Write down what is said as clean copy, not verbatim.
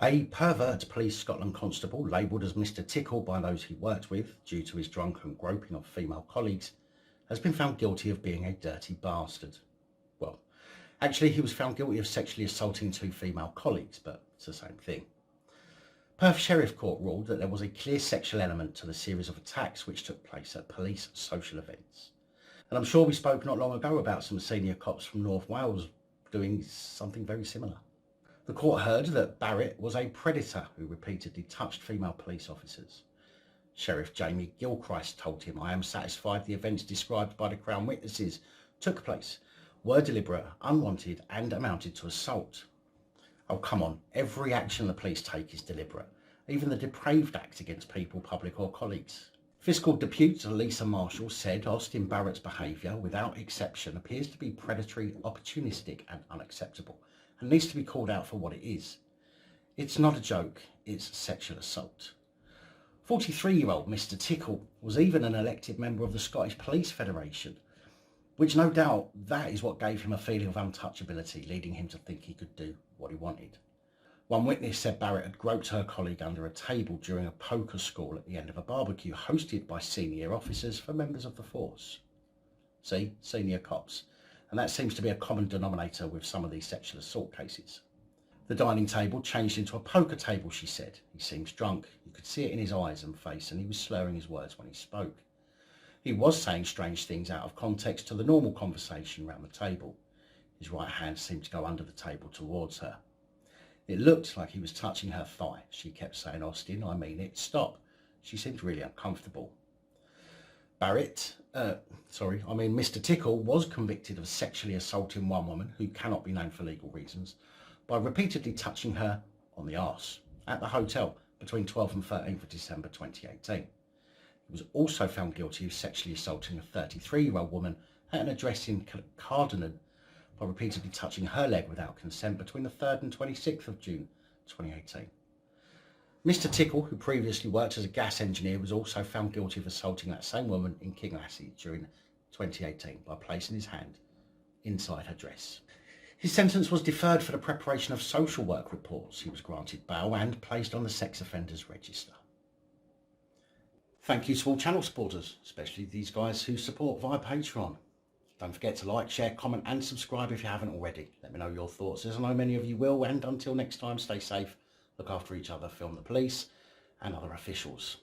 A Pervert Police Scotland constable, labelled as Mr Tickle by those he worked with due to his drunken groping of female colleagues, has been found guilty of being a dirty bastard. Well, actually he was found guilty of sexually assaulting 2 female colleagues, but it's the same thing. Perth Sheriff Court ruled that there was a clear sexual element to the series of attacks which took place at police social events. And I'm sure we spoke not long ago about some senior cops from North Wales doing something very similar. The court heard that Barrett was a predator who repeatedly touched female police officers. Sheriff Jamie Gilchrist told him, "I am satisfied the events described by the Crown witnesses took place, were deliberate, unwanted and amounted to assault." Oh, come on, every action the police take is deliberate, even the depraved acts against people, public or colleagues. Fiscal Deputy Lisa Marshall said Austin Barrett's behaviour, without exception, appears to be predatory, opportunistic and unacceptable, and needs to be called out for what it is. It's not a joke, it's sexual assault. 43-year-old Mr Tickle was even an elected member of the Scottish Police Federation, which no doubt that is what gave him a feeling of untouchability, leading him to think he could do what he wanted. One witness said Barrett had groped her colleague under a table during a poker school at the end of a barbecue hosted by senior officers for members of the force. See, senior cops. And that seems to be a common denominator with some of these sexual assault cases. The dining table changed into a poker table, she said. He seems drunk. You could see it in his eyes and face, and he was slurring his words when he spoke. He was saying strange things out of context to the normal conversation around the table. His right hand seemed to go under the table towards her. It looked like he was touching her thigh. She kept saying, "Austin, I mean it, stop." She seemed really uncomfortable. Mr Tickle was convicted of sexually assaulting one woman, who cannot be named for legal reasons, by repeatedly touching her on the arse at the hotel between 12th and 13th of December 2018. He was also found guilty of sexually assaulting a 33-year-old woman at an address in Cardigan by repeatedly touching her leg without consent between the 3rd and 26th of June 2018. Mr Tickle, who previously worked as a gas engineer, was also found guilty of assaulting that same woman in Kinglassie during 2018 by placing his hand inside her dress. His sentence was deferred for the preparation of social work reports. He was granted bail and placed on the sex offenders register. Thank you to all channel supporters, especially these guys who support via Patreon. Don't forget to like, share, comment and subscribe if you haven't already. Let me know your thoughts, as I know many of you will, and until next time, stay safe, look after each other, film the police and other officials.